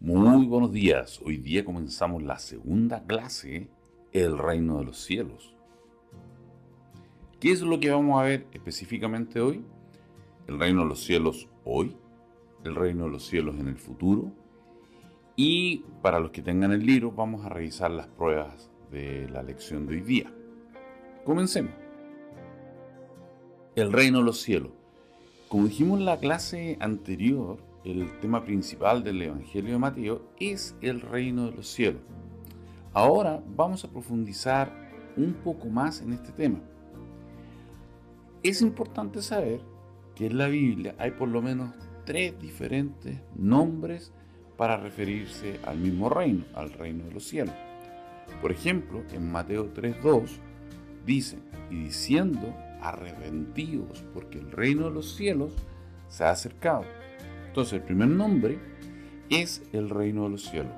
Muy buenos días. Hoy día comenzamos la segunda clase, el reino de los cielos. ¿Qué es lo que vamos a ver específicamente hoy? El reino de los cielos hoy, el reino de los cielos en el futuro. Y para los que tengan el libro, vamos a revisar las pruebas de la lección de hoy día. Comencemos. El reino de los cielos. Como dijimos en la clase anterior, el tema principal del Evangelio de Mateo es el reino de los cielos. Ahora vamos a profundizar un poco más en este tema. Es importante saber que en la Biblia hay por lo menos 3 diferentes nombres para referirse al mismo reino, al reino de los cielos. Por ejemplo, en Mateo 3:2 dice, y diciendo, arrepentidos, porque el reino de los cielos se ha acercado. Entonces el primer nombre es el reino de los cielos.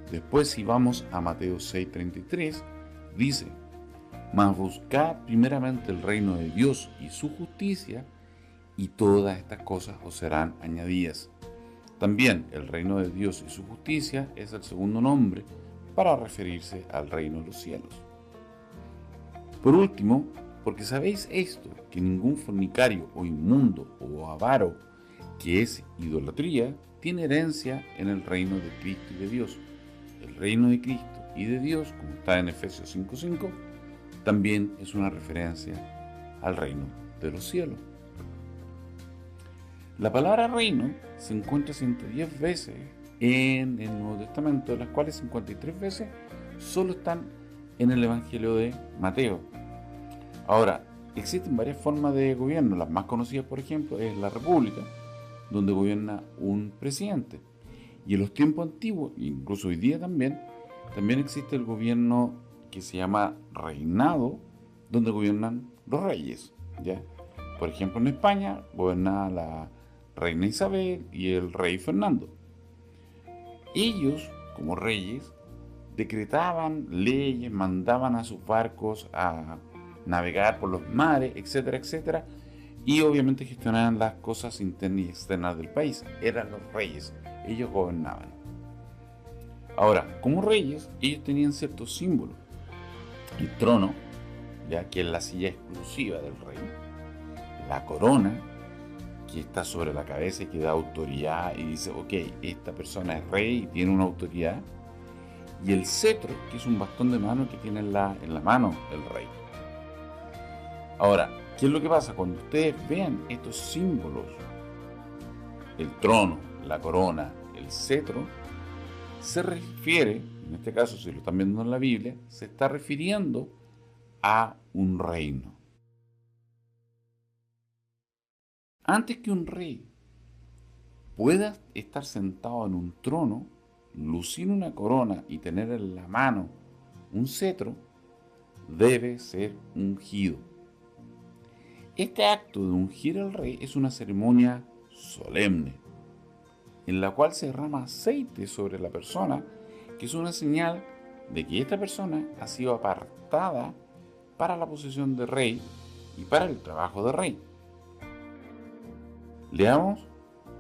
Después, si vamos a Mateo 6:33, dice, mas buscad primeramente el reino de Dios y su justicia, y todas estas cosas os serán añadidas. También el reino de Dios y su justicia es el segundo nombre para referirse al reino de los cielos. Por último, porque sabéis esto, que ningún fornicario o inmundo o avaro, que es idolatría, tiene herencia en el reino de Cristo y de Dios. El reino de Cristo y de Dios, como está en Efesios 5:5, también es una referencia al reino de los cielos. La palabra reino se encuentra 110 veces en el Nuevo Testamento, de las cuales 53 veces solo están en el Evangelio de Mateo. Ahora, existen varias formas de gobierno. Las más conocidas, por ejemplo, es la república, donde gobierna un presidente. Y en los tiempos antiguos, incluso hoy día también existe el gobierno que se llama reinado, donde gobiernan los reyes, ¿ya? Por ejemplo, en España gobernaba la reina Isabel y el rey Fernando. Ellos, como reyes, decretaban leyes, mandaban a sus barcos a navegar por los mares, etcétera, etcétera, y obviamente gestionaban las cosas internas y externas del país. Eran los reyes, ellos gobernaban. Ahora, como reyes, ellos tenían ciertos símbolos. El trono, ya que es la silla exclusiva del rey, la corona, que está sobre la cabeza y que da autoridad y dice, ok, esta persona es rey y tiene una autoridad, y el cetro, que es un bastón de mano que tiene en la mano el rey. Ahora, ¿qué es lo que pasa? Cuando ustedes vean estos símbolos, el trono, la corona, el cetro, se refiere, en este caso si lo están viendo en la Biblia, se está refiriendo a un reino. Antes que un rey pueda estar sentado en un trono, lucir una corona y tener en la mano un cetro, debe ser ungido. Este acto de ungir al rey es una ceremonia solemne, en la cual se derrama aceite sobre la persona, que es una señal de que esta persona ha sido apartada para la posición de rey y para el trabajo de rey. Leamos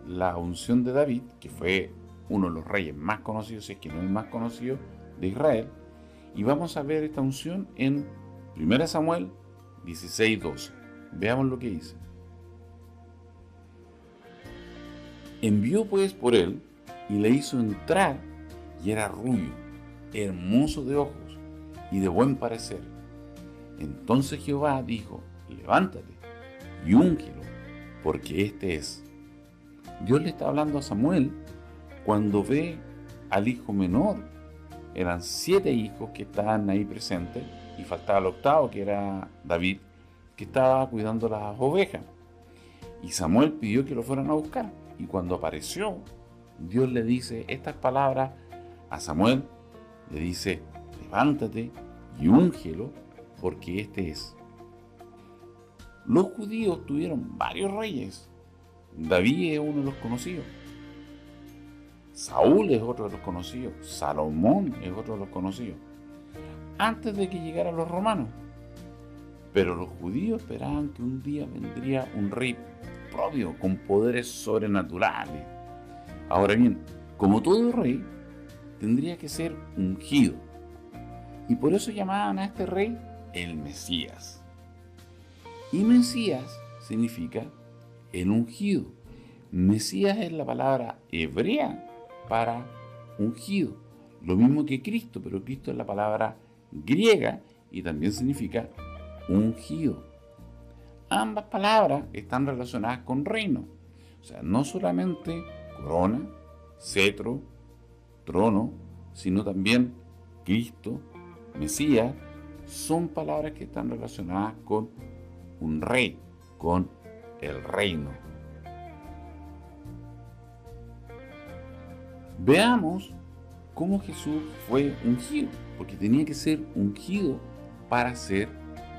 la unción de David, que fue uno de los reyes más conocidos, si es que no el más conocido, de Israel, y vamos a ver esta unción en 1 Samuel 16:12. Veamos lo que dice. Envió pues por él y le hizo entrar, y era rubio, hermoso de ojos y de buen parecer. Entonces Jehová dijo, levántate y úngelo, porque este es. Dios le está hablando a Samuel cuando ve al hijo menor. Eran 7 hijos que estaban ahí presentes y faltaba el octavo, que era David, que estaba cuidando las ovejas. Y Samuel pidió que lo fueran a buscar. Y cuando apareció, Dios le dice estas palabras a Samuel. Le dice, levántate y úngelo, porque este es. Los judíos tuvieron varios reyes. David es uno de los conocidos. Saúl es otro de los conocidos. Salomón es otro de los conocidos. Antes de que llegaran los romanos. Pero los judíos esperaban que un día vendría un rey propio, con poderes sobrenaturales. Ahora bien, como todo rey, tendría que ser ungido. Y por eso llamaban a este rey el Mesías. Y Mesías significa el ungido. Mesías es la palabra hebrea para ungido. Lo mismo que Cristo, pero Cristo es la palabra griega y también significa ungido. Ambas palabras están relacionadas con reino. O sea, no solamente corona, cetro, trono, sino también Cristo, Mesías, son palabras que están relacionadas con un rey, con el reino. Veamos cómo Jesús fue ungido, porque tenía que ser ungido para ser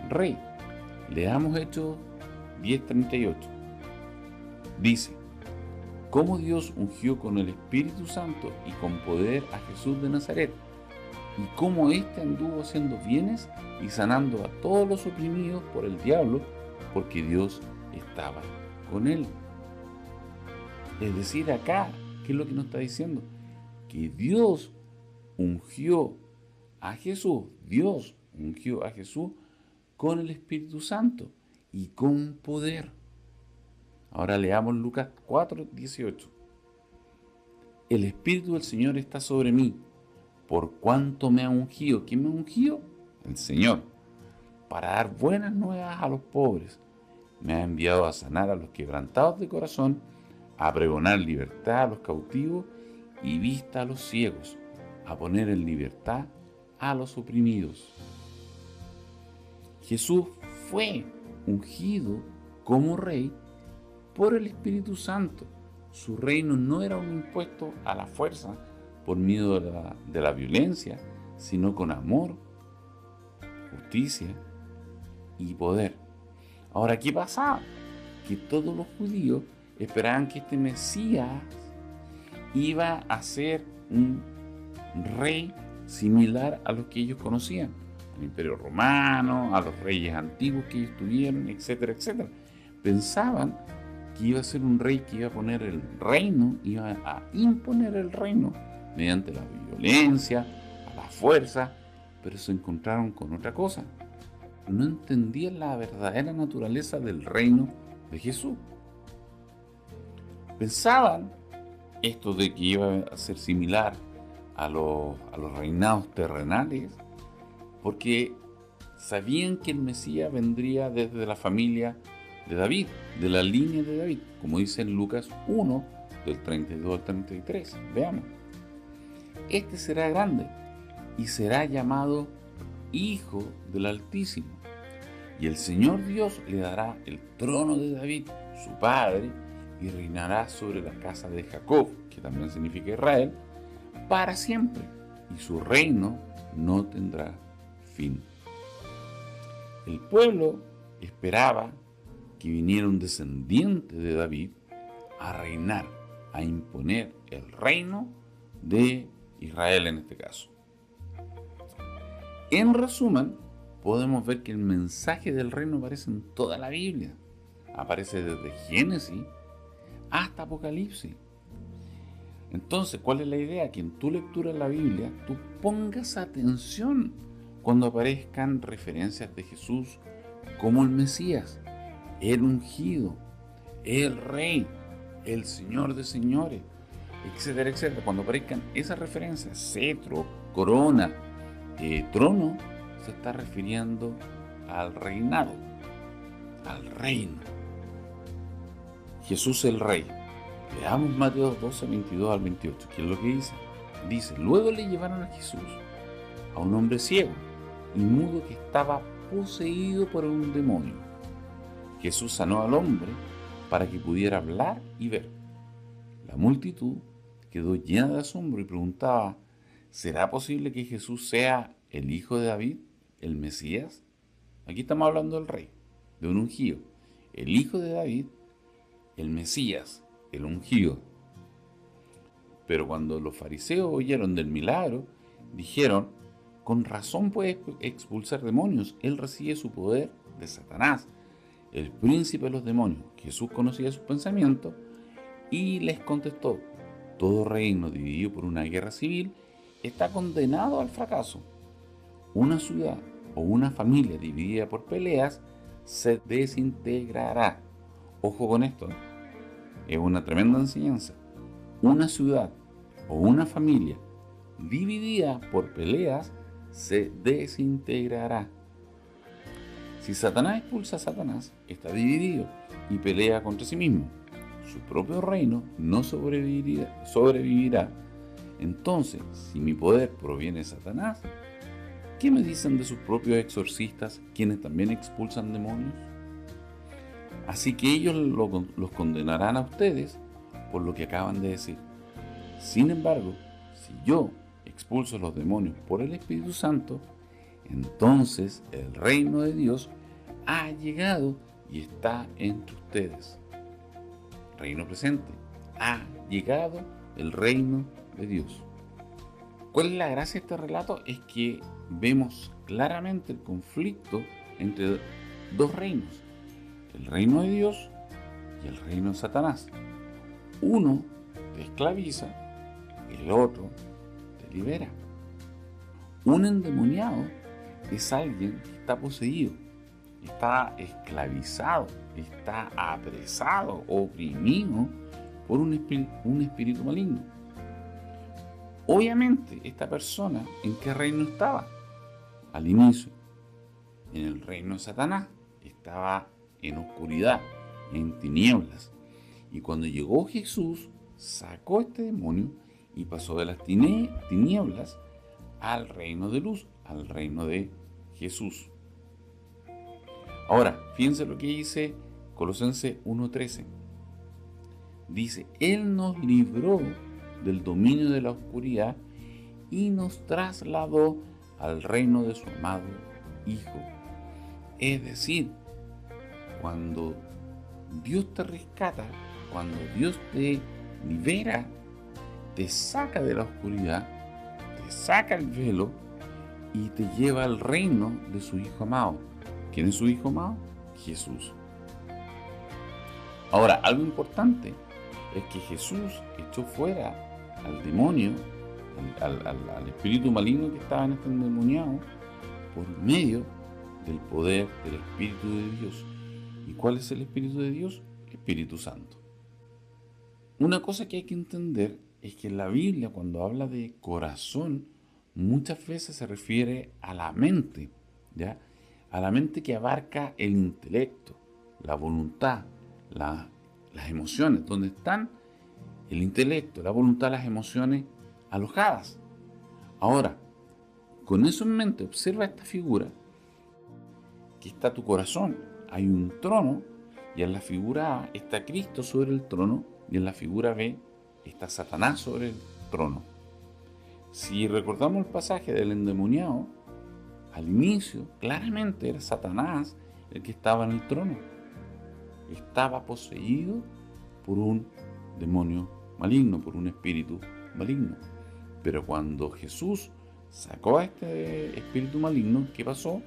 rey. Leamos Hechos 10:38. Dice: cómo Dios ungió con el Espíritu Santo y con poder a Jesús de Nazaret, y cómo éste anduvo haciendo bienes y sanando a todos los oprimidos por el diablo, porque Dios estaba con él. Es decir, acá, ¿qué es lo que nos está diciendo? Que Dios ungió a Jesús, Dios ungió a Jesús con el Espíritu Santo y con poder. Ahora leamos Lucas 4:18. El Espíritu del Señor está sobre mí, por cuanto me ha ungido. ¿Quién me ha ungido? El Señor, para dar buenas nuevas a los pobres. Me ha enviado a sanar a los quebrantados de corazón, a pregonar libertad a los cautivos y vista a los ciegos, a poner en libertad a los oprimidos. Jesús fue ungido como rey por el Espíritu Santo. Su reino no era un impuesto a la fuerza por miedo de la violencia, sino con amor, justicia y poder. Ahora, ¿qué pasaba? Que todos los judíos esperaban que este Mesías iba a ser un rey similar a los que ellos conocían, al Imperio Romano, a los reyes antiguos que ellos tuvieron, etcétera, etcétera. Pensaban que iba a ser un rey que iba a poner el reino, iba a imponer el reino mediante la violencia, a la fuerza, pero se encontraron con otra cosa. No entendían la verdadera naturaleza del reino de Jesús. Pensaban esto de que iba a ser similar a los reinados terrenales, porque sabían que el Mesías vendría desde la familia de David, de la línea de David, como dice en Lucas 1, del 32 al 33. Veamos. Este será grande y será llamado Hijo del Altísimo, y el Señor Dios le dará el trono de David, su padre, y reinará sobre la casa de Jacob, que también significa Israel, para siempre, y su reino no tendrá fin. El pueblo esperaba que viniera un descendiente de David a reinar, a imponer el reino de Israel en este caso. En resumen, podemos ver que el mensaje del reino aparece en toda la Biblia. Aparece desde Génesis hasta Apocalipsis. Entonces, ¿cuál es la idea? Que en tu lectura de la Biblia tú pongas atención cuando aparezcan referencias de Jesús como el Mesías, el ungido, el Rey, el Señor de señores, etcétera, etcétera. Cuando aparezcan esas referencias, cetro, corona, trono, se está refiriendo al reinado, al reino. Jesús el Rey. Leamos Mateo 12, 22 al 28, que es lo que dice. Dice: luego le llevaron a Jesús a un hombre ciego y mudo que estaba poseído por un demonio. Jesús sanó al hombre para que pudiera hablar y ver. La multitud quedó llena de asombro y preguntaba: ¿será posible que Jesús sea el hijo de David, el Mesías? Aquí estamos hablando del rey, de un ungido. El hijo de David, el Mesías, el ungido. Pero cuando los fariseos oyeron del milagro, dijeron: con razón puede expulsar demonios, él recibe su poder de Satanás, el príncipe de los demonios. Jesús conocía sus pensamientos y les contestó: Todo reino dividido por una guerra civil está condenado al fracaso. Una ciudad o una familia dividida por peleas se desintegrará. Ojo con esto, es una tremenda enseñanza. Una ciudad o una familia dividida por peleas se desintegrará. Si Satanás expulsa a Satanás, está dividido y pelea contra sí mismo. Su propio reino no sobrevivirá. Entonces, si mi poder proviene de Satanás, ¿qué me dicen de sus propios exorcistas, quienes también expulsan demonios? Así que ellos los condenarán a ustedes por lo que acaban de decir. Sin embargo, si yo expulso los demonios por el Espíritu Santo, entonces el reino de Dios ha llegado y está entre ustedes. Reino presente. Ha llegado el reino de Dios. ¿Cuál es la gracia de este relato? Es que vemos claramente el conflicto entre dos reinos. El reino de Dios y el reino de Satanás. Uno te esclaviza, el otro te libera. Un endemoniado es alguien que está poseído, está esclavizado, está apresado, oprimido por un espíritu maligno. Obviamente, esta persona, ¿en qué reino estaba? Al inicio, en el reino de Satanás, estaba en oscuridad, en tinieblas. Y cuando llegó Jesús, sacó este demonio y pasó de las tinieblas al reino de luz, al reino de Jesús. Ahora, fíjense lo que dice Colosenses 1:13. Dice, Él nos libró del dominio de la oscuridad y nos trasladó al reino de su amado Hijo. Es decir, cuando Dios te rescata, cuando Dios te libera, te saca de la oscuridad, te saca el velo y te lleva al reino de su Hijo amado. ¿Quién es su Hijo amado? Jesús. Ahora, algo importante es que Jesús echó fuera al demonio, al espíritu maligno que estaba en este endemoniado, por medio del poder del Espíritu de Dios. ¿Y cuál es el Espíritu de Dios? El Espíritu Santo. Una cosa que hay que entender es que en la Biblia, cuando habla de corazón, muchas veces se refiere a la mente, ¿ya? A la mente que abarca el intelecto, la voluntad, las emociones, donde están el intelecto, la voluntad, las emociones alojadas. Ahora, con eso en mente, observa esta figura, que está tu corazón. Hay un trono y en la figura A está Cristo sobre el trono y en la figura B está Satanás sobre el trono. Si recordamos el pasaje del endemoniado, al inicio claramente era Satanás el que estaba en el trono. Estaba poseído por un demonio maligno, por un espíritu maligno. Pero cuando Jesús sacó a este espíritu maligno, ¿qué pasó?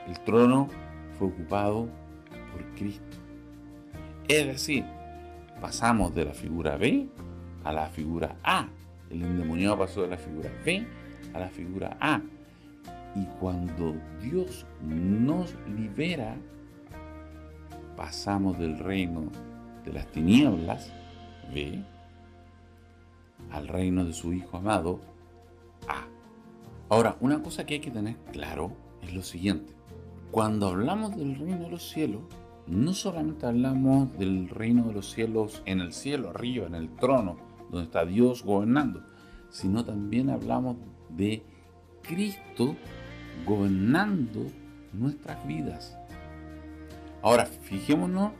El trono fue ocupado por Cristo. Es decir, pasamos de la figura B a la figura A. El endemoniado pasó de la figura B a la figura A. Y cuando Dios nos libera, pasamos del reino de las tinieblas, B, al reino de su Hijo amado, A. Ahora, una cosa que hay que tener claro es lo siguiente. Cuando hablamos del reino de los cielos, no solamente hablamos del reino de los cielos en el cielo, arriba, en el trono, donde está Dios gobernando, sino también hablamos de Cristo gobernando nuestras vidas. Ahora, fijémonos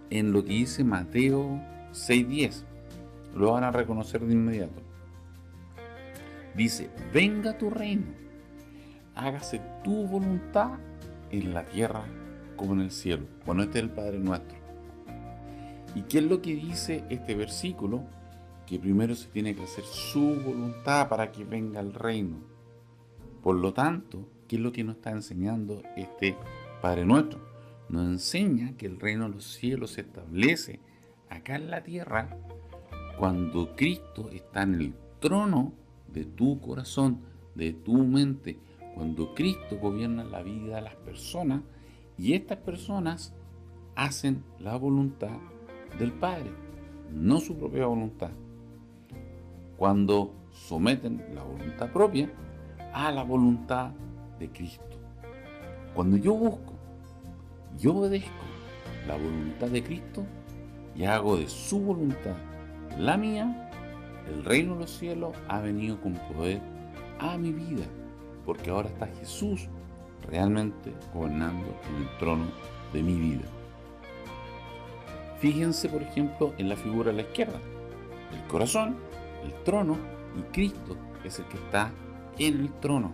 en lo que dice Mateo 6:10. Lo van a reconocer de inmediato. Dice, venga tu reino, hágase tu voluntad en la tierra como en el cielo. Bueno, este es el Padre Nuestro. ¿Y qué es lo que dice este versículo? Que primero se tiene que hacer su voluntad para que venga el reino. Por lo tanto, ¿qué es lo que nos está enseñando este Padre Nuestro? Nos enseña que el reino de los cielos se establece acá en la tierra Cuando Cristo está en el trono de tu corazón, de tu mente, cuando Cristo gobierna la vida de las personas y estas personas hacen la voluntad del Padre, no su propia voluntad. Cuando someten la voluntad propia a la voluntad de Cristo. Cuando yo busco, yo obedezco la voluntad de Cristo y hago de su voluntad la mía, el reino de los cielos ha venido con poder a mi vida, porque ahora está Jesús realmente gobernando en el trono de mi vida. Fíjense, por ejemplo, en la figura a la izquierda. El corazón, el trono, y Cristo es el que está en el trono.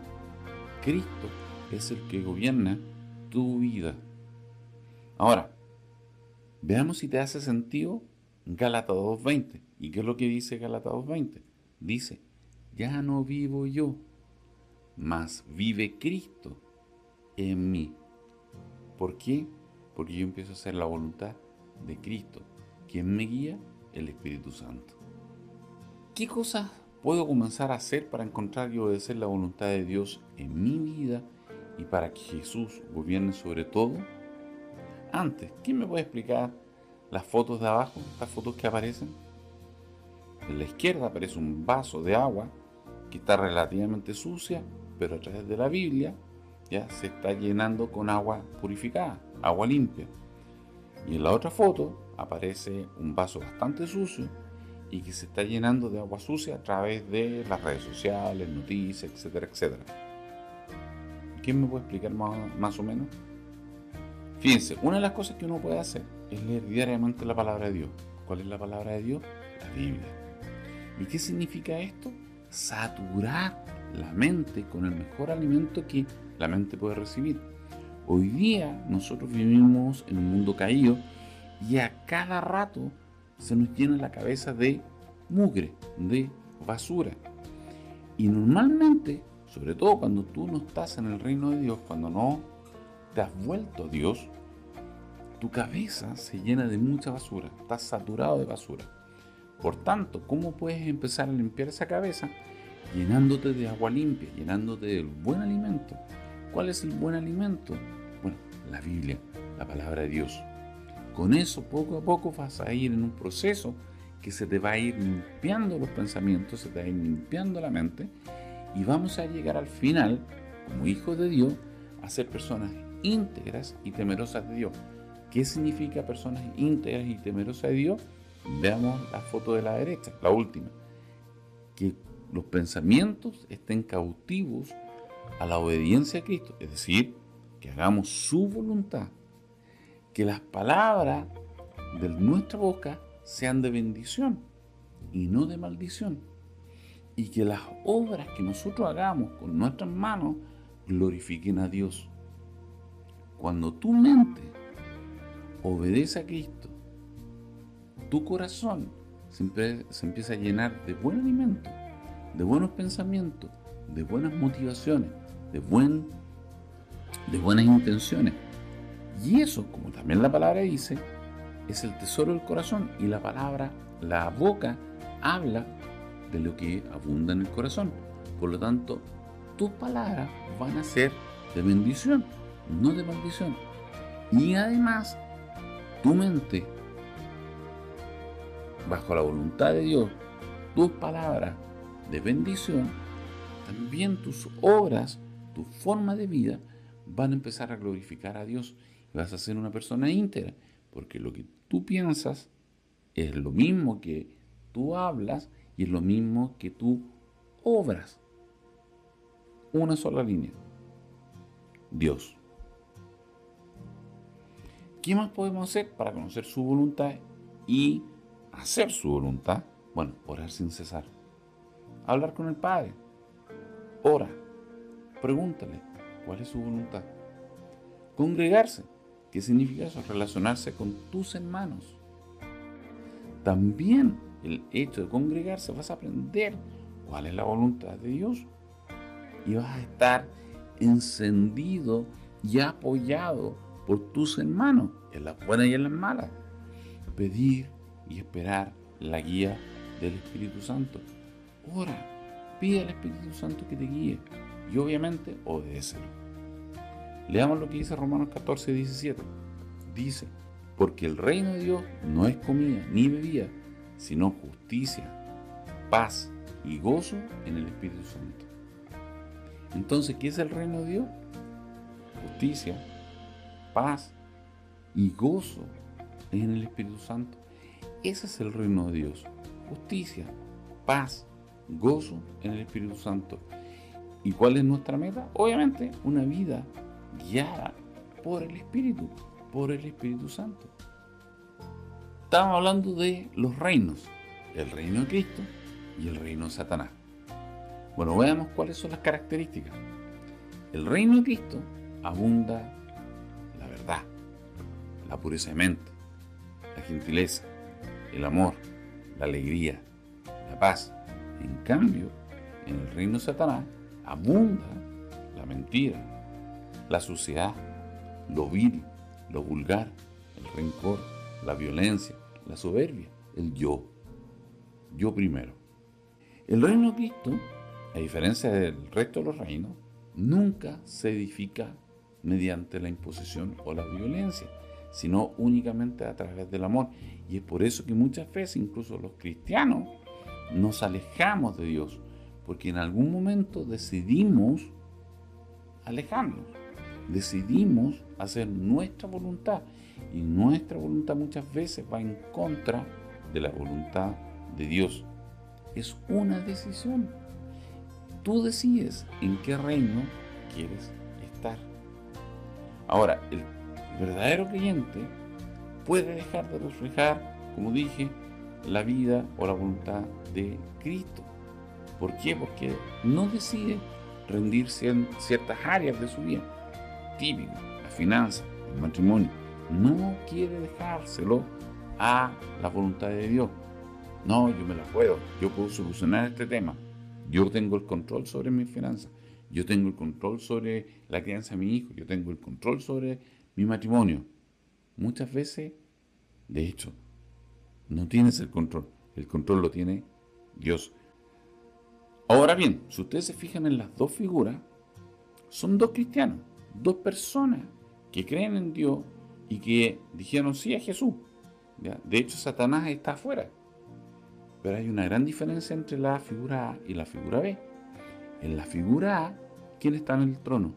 Cristo es el que gobierna tu vida. Ahora, veamos si te hace sentido Gálatas 2:20. ¿Y qué es lo que dice Gálatas 2:20? Dice, ya no vivo yo, mas vive Cristo en mí. ¿Por qué? Porque yo empiezo a hacer la voluntad de Cristo. ¿Quién me guía? El Espíritu Santo. ¿Qué cosas puedo comenzar a hacer para encontrar y obedecer la voluntad de Dios en mi vida y para que Jesús gobierne sobre todo? Antes, ¿quién me puede explicar las fotos de abajo, estas fotos que aparecen? En la izquierda aparece un vaso de agua que está relativamente sucia, pero a través de la Biblia ya se está llenando con agua purificada, agua limpia. Y en la otra foto aparece un vaso bastante sucio y que se está llenando de agua sucia a través de las redes sociales, noticias, etcétera, etcétera. ¿Quién me puede explicar más o menos? Fíjense, una de las cosas que uno puede hacer es leer diariamente la palabra de Dios. ¿Cuál es la palabra de Dios? La Biblia. ¿Y qué significa esto? Saturar la mente con el mejor alimento que la mente puede recibir. Hoy día nosotros vivimos en un mundo caído y a cada rato se nos llena la cabeza de mugre, de basura. Y normalmente, sobre todo cuando tú no estás en el reino de Dios, cuando no te has vuelto a Dios, tu cabeza se llena de mucha basura, estás saturado de basura. Por tanto, ¿cómo puedes empezar a limpiar esa cabeza? Llenándote de agua limpia, llenándote del buen alimento. ¿Cuál es el buen alimento? Bueno, la Biblia, la palabra de Dios. Con eso, poco a poco vas a ir en un proceso que se te va a ir limpiando los pensamientos, se te va a ir limpiando la mente y vamos a llegar al final, como hijos de Dios, a ser personas íntegras y temerosas de Dios. ¿Qué significa personas íntegras y temerosas de Dios? Veamos la foto de la derecha, la última. Que los pensamientos estén cautivos a la obediencia a Cristo, es decir, que hagamos su voluntad. Que las palabras de nuestra boca sean de bendición y no de maldición. Y que las obras que nosotros hagamos con nuestras manos glorifiquen a Dios. Cuando tu mente obedece a Cristo, tu corazón se empieza a llenar de buen alimento, de buenos pensamientos, de buenas motivaciones, de buenas intenciones. Y eso, como también la palabra dice, es el tesoro del corazón. Y la boca habla de lo que abunda en el corazón. Por lo tanto, tus palabras van a ser de bendición, no de maldición. Y además, tu mente, bajo la voluntad de Dios, tus palabras de bendición, también tus obras, tu forma de vida, van a empezar a glorificar a Dios. Y vas a ser una persona íntegra, porque lo que tú piensas es lo mismo que tú hablas y es lo mismo que tú obras. Una sola línea. Dios. ¿Qué más podemos hacer para conocer su voluntad y hacer su voluntad? Bueno, orar sin cesar. Hablar con el Padre. Ora. Pregúntale cuál es su voluntad. Congregarse. ¿Qué significa eso? Relacionarse con tus hermanos. También el hecho de congregarse vas a aprender cuál es la voluntad de Dios. Y vas a estar encendido y apoyado por tus hermanos, en las buenas y en las malas. Pedir y esperar la guía del Espíritu Santo. Ora, pide al Espíritu Santo que te guíe y obviamente obedécelo. Leamos lo que dice Romanos 14, 17. Dice: porque el reino de Dios no es comida ni bebida, sino justicia, paz y gozo en el Espíritu Santo. Entonces, ¿qué es el reino de Dios? Justicia, paz y gozo en el Espíritu Santo. Ese es el reino de Dios. Justicia, paz, gozo en el Espíritu Santo. ¿Y cuál es nuestra meta? Obviamente, una vida guiada por el Espíritu Santo. Estamos hablando de los reinos, el reino de Cristo y el reino de Satanás. Bueno, veamos cuáles son las características. El reino de Cristo abunda la verdad, la pureza de mente, la gentileza, el amor, la alegría, la paz. En cambio, en el reino de Satanás abunda la mentira, la suciedad, lo vil, lo vulgar, el rencor, la violencia, la soberbia, el yo primero. El reino de Cristo, a diferencia del resto de los reinos, nunca se edifica mediante la imposición o la violencia, sino únicamente a través del amor. Y es por eso que muchas veces, incluso los cristianos, nos alejamos de Dios, porque en algún momento decidimos alejarnos, decidimos hacer nuestra voluntad, y nuestra voluntad muchas veces va en contra de la voluntad de Dios. Es una decisión. Tú decides en qué reino quieres estar. Ahora, el verdadero creyente puede dejar de reflejar, como dije, la vida o la voluntad de Cristo. ¿Por qué? Porque no decide rendirse en ciertas áreas de su vida. Típico, la finanza, el matrimonio. No quiere dejárselo a la voluntad de Dios. No, yo me la puedo, yo puedo solucionar este tema. Yo tengo el control sobre mis finanzas. Yo tengo el control sobre la crianza de mi hijo. Yo tengo el control sobre mi matrimonio. Muchas veces, de hecho, no tienes el control. El control lo tiene Dios. Ahora bien, si ustedes se fijan en las dos figuras, son dos cristianos, dos personas que creen en Dios y que dijeron sí a Jesús. ¿Ya? De hecho, Satanás está afuera. Pero hay una gran diferencia entre la figura A y la figura B. En la figura A, ¿quién está en el trono?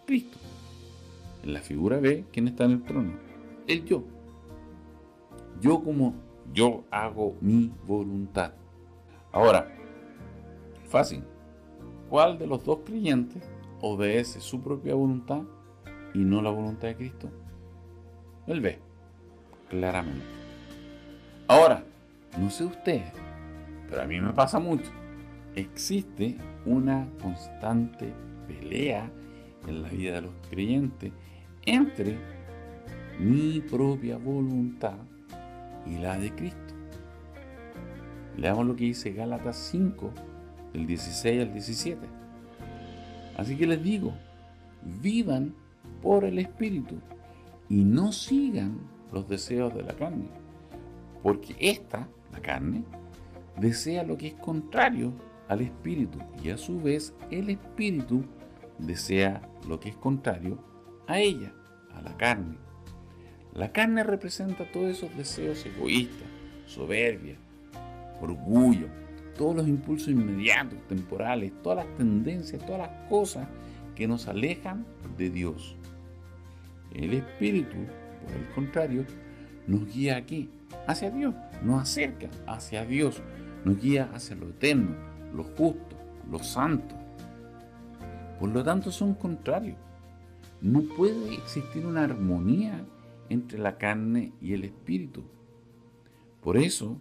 Cristo. En la figura B, ¿quién está en el trono? El yo. Yo hago mi voluntad. Ahora, fácil. ¿Cuál de los dos creyentes obedece su propia voluntad y no la voluntad de Cristo? El B, claramente. Ahora, no sé ustedes, pero a mí me pasa mucho. Existe una constante pelea en la vida de los creyentes entre mi propia voluntad y la de Cristo. Leamos lo que dice Gálatas 5, del 16 al 17. Así que les digo, vivan por el Espíritu y no sigan los deseos de la carne, porque la carne, desea lo que es contrario al Espíritu, y a su vez el Espíritu desea lo que es contrario a ella, a la carne. La carne representa todos esos deseos egoístas, soberbia, orgullo, todos los impulsos inmediatos, temporales, todas las tendencias, todas las cosas que nos alejan de Dios. El Espíritu, por el contrario, nos guía aquí, hacia Dios, nos acerca hacia Dios, nos guía hacia lo eterno, lo justo, lo santo. Por lo tanto, son contrarios. No puede existir una armonía entre la carne y el Espíritu. Por eso,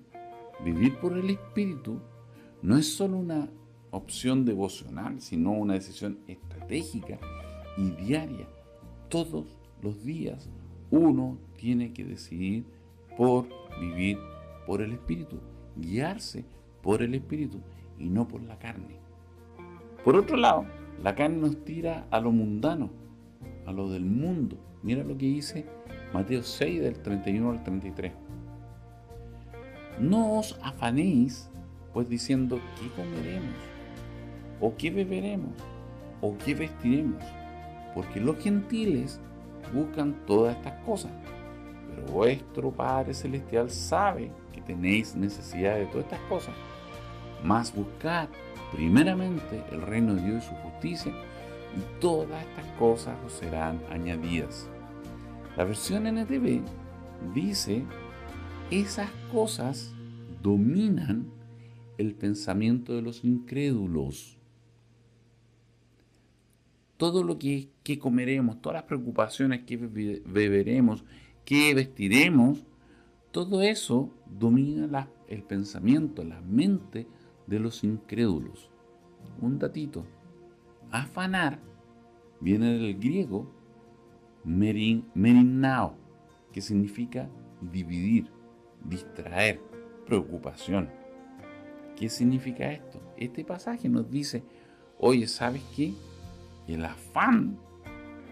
vivir por el Espíritu no es solo una opción devocional, sino una decisión estratégica y diaria. Todos los días uno tiene que decidir por vivir por el Espíritu, guiarse por el Espíritu y no por la carne. Por otro lado, la carne nos tira a lo mundano, a lo del mundo. Mira lo que dice Mateo 6, del 31 al 33. No os afanéis, pues diciendo, ¿qué comeremos? ¿O qué beberemos? ¿O qué vestiremos? Porque los gentiles buscan todas estas cosas, pero vuestro Padre Celestial sabe que tenéis necesidad de todas estas cosas. Mas buscad primeramente el reino de Dios y su justicia, y todas estas cosas os serán añadidas. La versión NTV dice, esas cosas dominan el pensamiento de los incrédulos. Todo lo que comeremos, todas las preocupaciones que beberemos, que vestiremos, todo eso domina el pensamiento, la mente de los incrédulos. Un datito. Afanar viene del griego merinao, que significa dividir, distraer, preocupación. ¿Qué significa esto? Este pasaje nos dice, oye, ¿sabes qué? El afán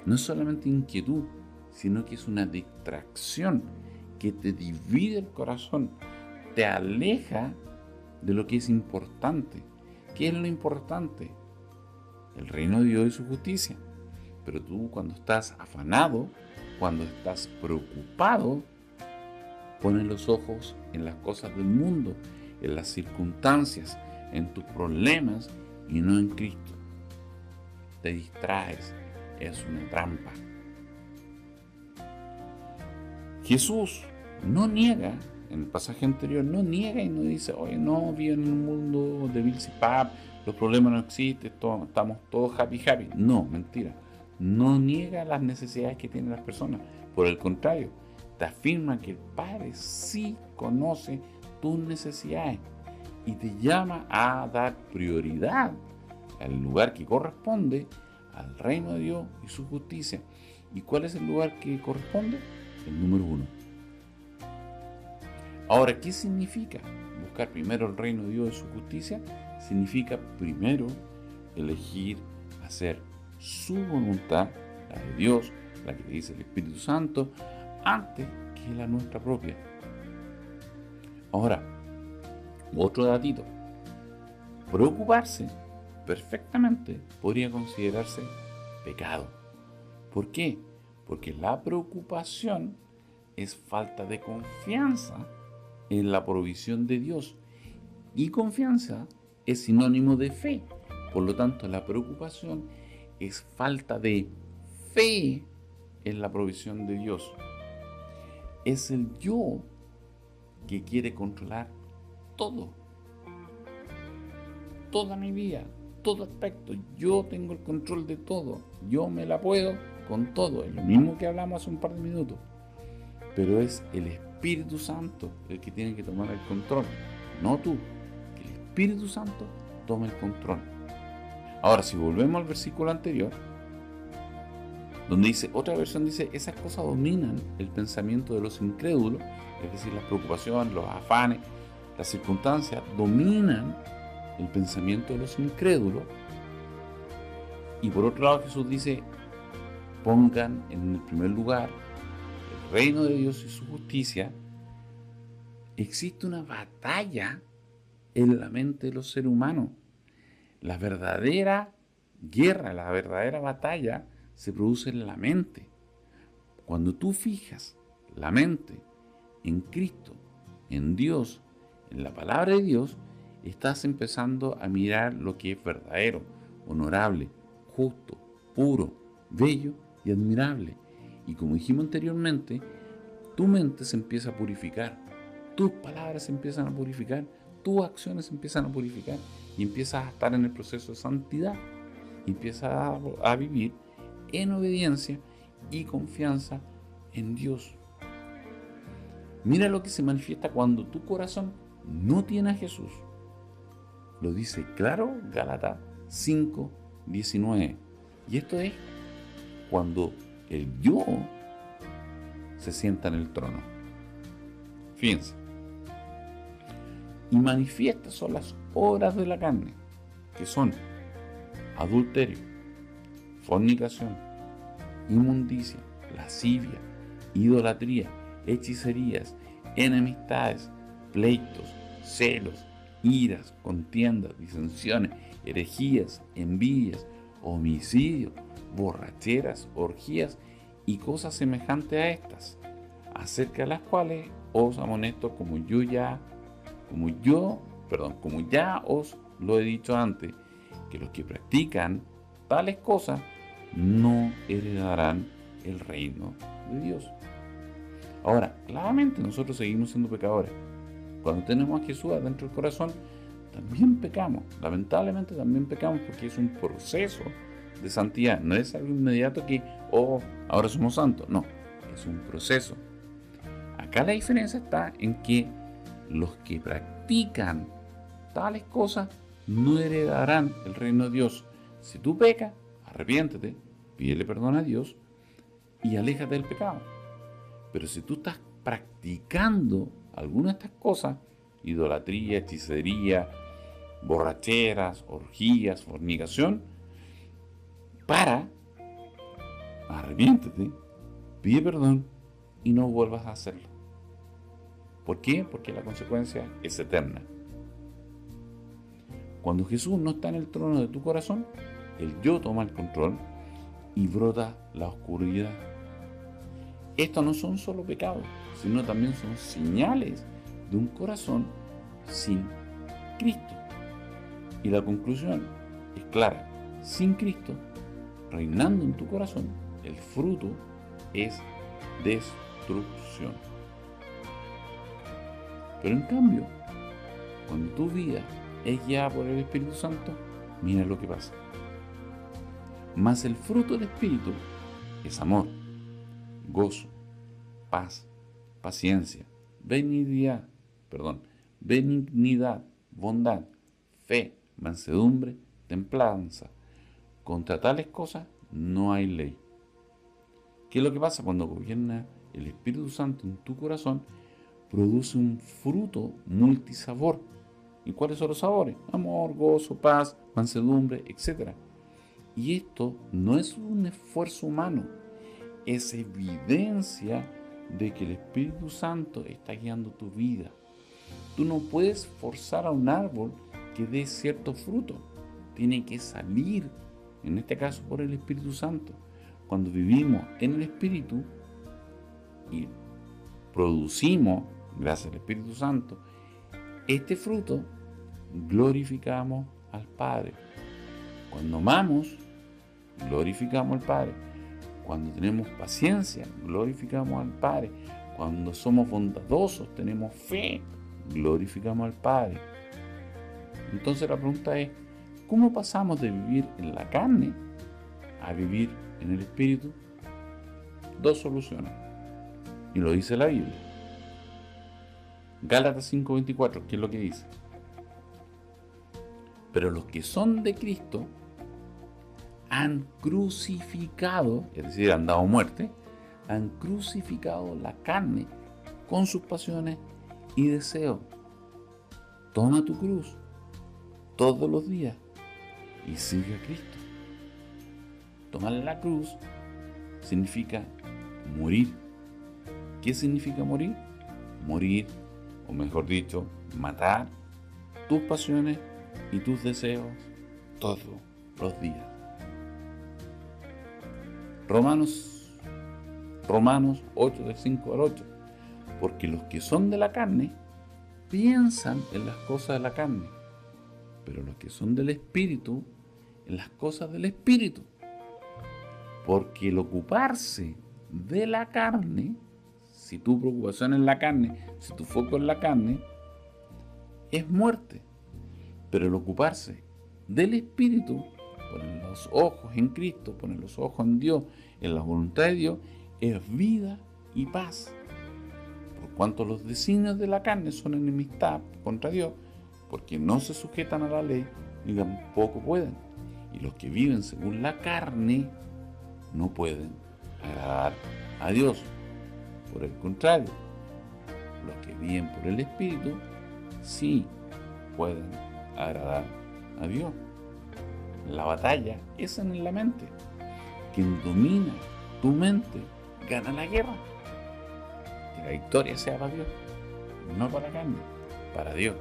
no es solamente inquietud, sino que es una distracción que te divide el corazón, te aleja de lo que es importante. ¿Qué es lo importante? El reino de Dios y su justicia. Pero tú, cuando estás afanado, cuando estás preocupado, pones los ojos en las cosas del mundo, en las circunstancias, en tus problemas y no en Cristo. Te distraes, es una trampa. Jesús no niega, en el pasaje anterior, no niega y no dice, oye, no, vivo en un mundo de Bilzipap, los problemas no existen, estamos todos happy. No, mentira. No niega las necesidades que tienen las personas. Por el contrario, te afirma que el Padre sí conoce tus necesidades y te llama a dar prioridad al lugar que corresponde al reino de Dios y su justicia. ¿Y cuál es el lugar que corresponde? El número 1. Ahora, ¿qué significa buscar primero el reino de Dios y su justicia? Significa primero elegir hacer su voluntad, la de Dios, la que dice el Espíritu Santo, antes que la nuestra propia. Ahora, otro datito. Preocuparse perfectamente podría considerarse pecado. ¿Por qué? Porque la preocupación es falta de confianza en la provisión de Dios. Y confianza es sinónimo de fe. Por lo tanto, la preocupación es falta de fe en la provisión de Dios. Es el yo que quiere controlar todo. Toda mi vida, todo aspecto. Yo tengo el control de todo. Yo me la puedo con todo. Es lo mismo que hablamos hace un par de minutos. Pero es el Espíritu Santo el que tiene que tomar el control. No tú. Que el Espíritu Santo tome el control. Ahora, si volvemos al versículo anterior, donde dice, otra versión dice, esas cosas dominan el pensamiento de los incrédulos, es decir, las preocupaciones, los afanes, las circunstancias dominan el pensamiento de los incrédulos. Y por otro lado, Jesús dice, pongan en el primer lugar el reino de Dios y su justicia. Existe una batalla en la mente de los seres humanos. La verdadera guerra, la verdadera batalla se produce en la mente. Cuando tú fijas la mente en Cristo, en Dios, en la palabra de Dios, estás empezando a mirar lo que es verdadero, honorable, justo, puro, bello y admirable. Y como dijimos anteriormente, tu mente se empieza a purificar, tus palabras se empiezan a purificar, tus acciones se empiezan a purificar y empiezas a estar en el proceso de santidad y empiezas a vivir en obediencia y confianza en Dios. Mira lo que se manifiesta cuando tu corazón no tiene a Jesús. Lo dice claro Gálatas 5:19. Y esto es cuando el yo se sienta en el trono. Fíjense. Y manifiestas son las obras de la carne, que son adulterio, fornicación, inmundicia, lascivia, idolatría, hechicerías, enemistades, pleitos, celos, iras, contiendas, disensiones, herejías, envidias, homicidios, borracheras, orgías y cosas semejantes a estas, acerca de las cuales os amonesto como ya os lo he dicho antes, que los que practican tales cosas no heredarán el reino de Dios. Ahora, claramente nosotros seguimos siendo pecadores. Cuando tenemos a Jesús adentro del corazón, también pecamos. Lamentablemente también pecamos porque es un proceso de santidad. No es algo inmediato que, ahora somos santos. No, es un proceso. Acá la diferencia está en que los que practican tales cosas no heredarán el reino de Dios. Si tú pecas, arrepiéntete, pídele perdón a Dios y aléjate del pecado. Pero si tú estás practicando alguna de estas cosas, idolatría, hechicería, borracheras, orgías, fornicación, arrepiéntete, pide perdón y no vuelvas a hacerlo. ¿Por qué? Porque la consecuencia es eterna. Cuando Jesús no está en el trono de tu corazón, el yo toma el control y brota la oscuridad. Estos no son solo pecados, sino también son señales de un corazón sin Cristo. Y la conclusión es clara: sin Cristo reinando en tu corazón, el fruto es destrucción. Pero en cambio, cuando tu vida es guiada por el Espíritu Santo, mira lo que pasa. Mas el fruto del Espíritu es amor, gozo, paz, paciencia, benignidad, bondad, fe, mansedumbre, templanza. Contra tales cosas no hay ley. ¿Qué es lo que pasa cuando gobierna el Espíritu Santo en tu corazón? Produce un fruto multisabor. ¿Y cuáles son los sabores? Amor, gozo, paz, mansedumbre, etc. Y esto no es un esfuerzo humano, es evidencia de que el Espíritu Santo está guiando tu vida. Tú no puedes forzar a un árbol que dé cierto fruto. Tiene que salir, en este caso por el Espíritu Santo. Cuando vivimos en el Espíritu y producimos, gracias al Espíritu Santo, este fruto, glorificamos al Padre. Cuando amamos, glorificamos al Padre. Cuando tenemos paciencia, glorificamos al Padre. Cuando somos bondadosos, tenemos fe, glorificamos al Padre. Entonces la pregunta es, ¿cómo pasamos de vivir en la carne a vivir en el Espíritu? Dos soluciones, y lo dice la Biblia. Gálatas 5:24, ¿qué es lo que dice? Pero los que son de Cristo han crucificado, es decir, han dado muerte, han crucificado la carne con sus pasiones y deseos. Toma tu cruz todos los días y sigue a Cristo. Tomar la cruz significa morir. ¿Qué significa morir? Morir, o mejor dicho, matar tus pasiones y tus deseos todos los días. Romanos 8, del 5 al 8. Porque los que son de la carne piensan en las cosas de la carne, pero los que son del Espíritu, en las cosas del Espíritu. Porque el ocuparse de la carne, si tu preocupación es la carne, si tu foco es la carne, es muerte. Pero el ocuparse del Espíritu, poner los ojos en Cristo, poner los ojos en Dios, en la voluntad de Dios, es vida y paz. Por cuanto los designios de la carne son enemistad contra Dios, porque no se sujetan a la ley, ni tampoco pueden. Y los que viven según la carne no pueden agradar a Dios. Por el contrario, los que viven por el Espíritu sí pueden agradar a Dios. La batalla es en la mente. Quien domina tu mente gana la guerra. Que la victoria sea para Dios, no para la carne. para Dios.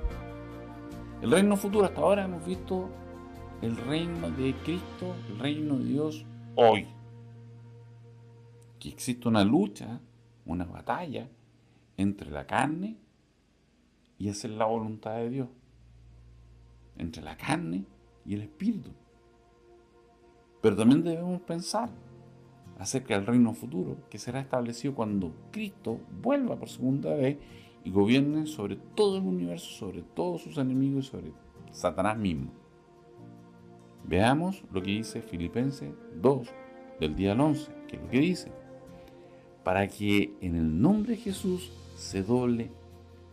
El reino futuro, hasta ahora hemos visto el reino de Cristo, el reino de Dios hoy. Que existe una lucha, una batalla entre la carne y hacer la voluntad de Dios. Entre la carne y el espíritu. Pero también debemos pensar acerca del reino futuro que será establecido cuando Cristo vuelva por segunda vez y gobierne sobre todo el universo, sobre todos sus enemigos y sobre Satanás mismo. Veamos lo que dice Filipenses 2, del día al 11, que es lo que dice: para que en el nombre de Jesús se doble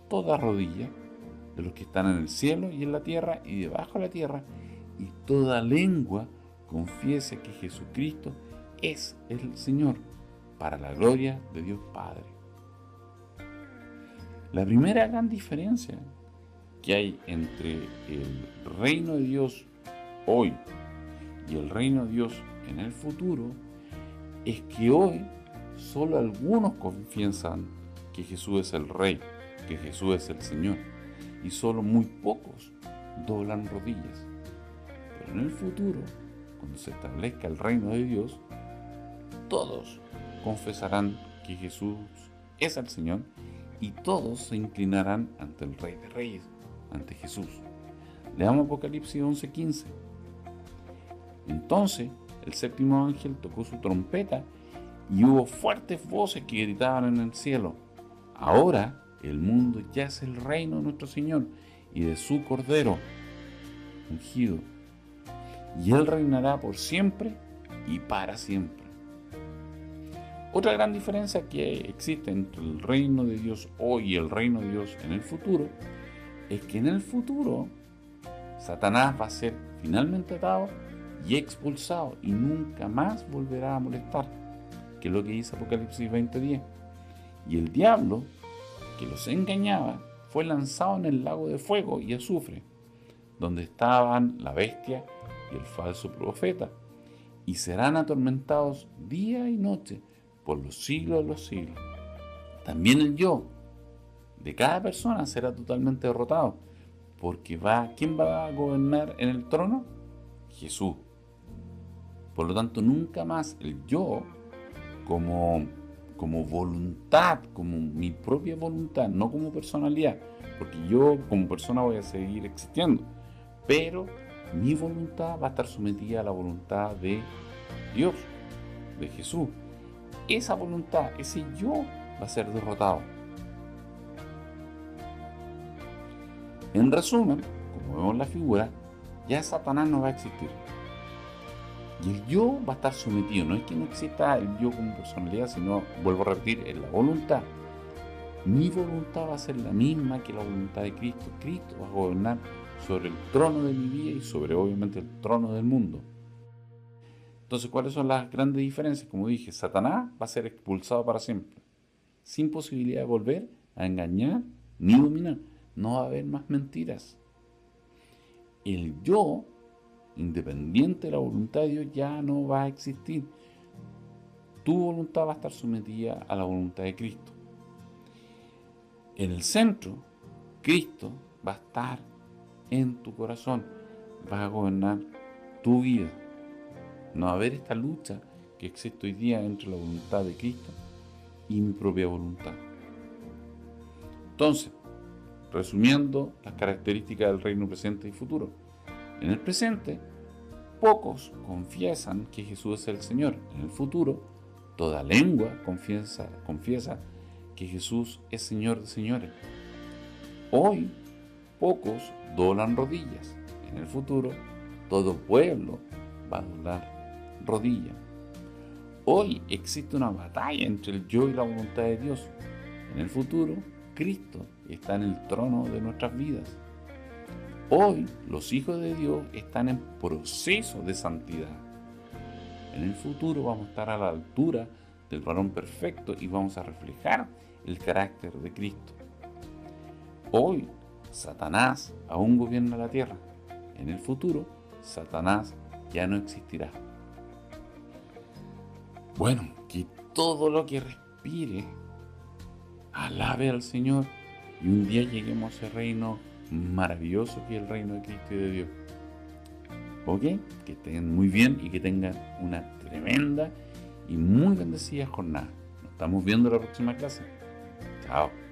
toda rodilla de los que están en el cielo y en la tierra y debajo de la tierra, y toda lengua confiese que Jesucristo es el Señor, para la gloria de Dios Padre. La primera gran diferencia que hay entre el reino de Dios hoy y el reino de Dios en el futuro es que hoy solo algunos confiesan que Jesús es el Rey, que Jesús es el Señor, y solo muy pocos doblan rodillas. Pero en el futuro, cuando se establezca el reino de Dios, todos confesarán que Jesús es el Señor y todos se inclinarán ante el Rey de Reyes, ante Jesús. Leamos Apocalipsis 11:15. Entonces el séptimo ángel tocó su trompeta y hubo fuertes voces que gritaban en el cielo: ahora el mundo ya es el reino de nuestro Señor y de su Cordero ungido, y Él reinará por siempre y para siempre. Otra gran diferencia que existe entre el reino de Dios hoy y el reino de Dios en el futuro es que en el futuro Satanás va a ser finalmente atado y expulsado y nunca más volverá a molestar, que es lo que dice Apocalipsis 20:10. Y el diablo que los engañaba fue lanzado en el lago de fuego y azufre, donde estaban la bestia y el falso profeta, y serán atormentados día y noche por los siglos de los siglos. También el yo de cada persona será totalmente derrotado, porque ¿quién va a gobernar en el trono? Jesús. Por lo tanto, nunca más el yo como voluntad, como mi propia voluntad, no como personalidad, porque yo como persona voy a seguir existiendo, pero mi voluntad va a estar sometida a la voluntad de Dios, de Jesús. Esa voluntad, ese yo va a ser derrotado. En resumen, como vemos en la figura, ya Satanás no va a existir. Y el yo va a estar sometido. No es que no exista el yo como personalidad, sino, vuelvo a repetir, es la voluntad. Mi voluntad va a ser la misma que la voluntad de Cristo. Cristo va a gobernar sobre el trono de mi vida y sobre, obviamente, el trono del mundo. Entonces, ¿cuáles son las grandes diferencias? Como dije, Satanás va a ser expulsado para siempre, sin posibilidad de volver a engañar ni dominar. No va a haber más mentiras. El yo, independiente de la voluntad de Dios, ya no va a existir. Tu voluntad va a estar sometida a la voluntad de Cristo. En el centro, Cristo va a estar en tu corazón, va a gobernar tu vida. No va a haber esta lucha que existe hoy día entre la voluntad de Cristo y mi propia voluntad. Entonces, resumiendo las características del reino presente y futuro. En el presente, pocos confiesan que Jesús es el Señor. En el futuro, toda lengua confiesa que Jesús es Señor de señores. Hoy, pocos doblan rodillas. En el futuro, todo pueblo va a doblar rodillas. Hoy existe una batalla entre el yo y la voluntad de Dios. En el futuro, Cristo está en el trono de nuestras vidas. Hoy los hijos de Dios están en proceso de santidad. En el futuro vamos a estar a la altura del varón perfecto y vamos a reflejar el carácter de Cristo. Hoy Satanás aún gobierna la tierra. En el futuro Satanás ya no existirá. Bueno, que todo lo que respire alabe al Señor y un día lleguemos a ese reino maravilloso que es el reino de Cristo y de Dios. Ok, que estén muy bien y que tengan una tremenda y muy bendecida jornada. Nos estamos viendo en la próxima clase. Chao.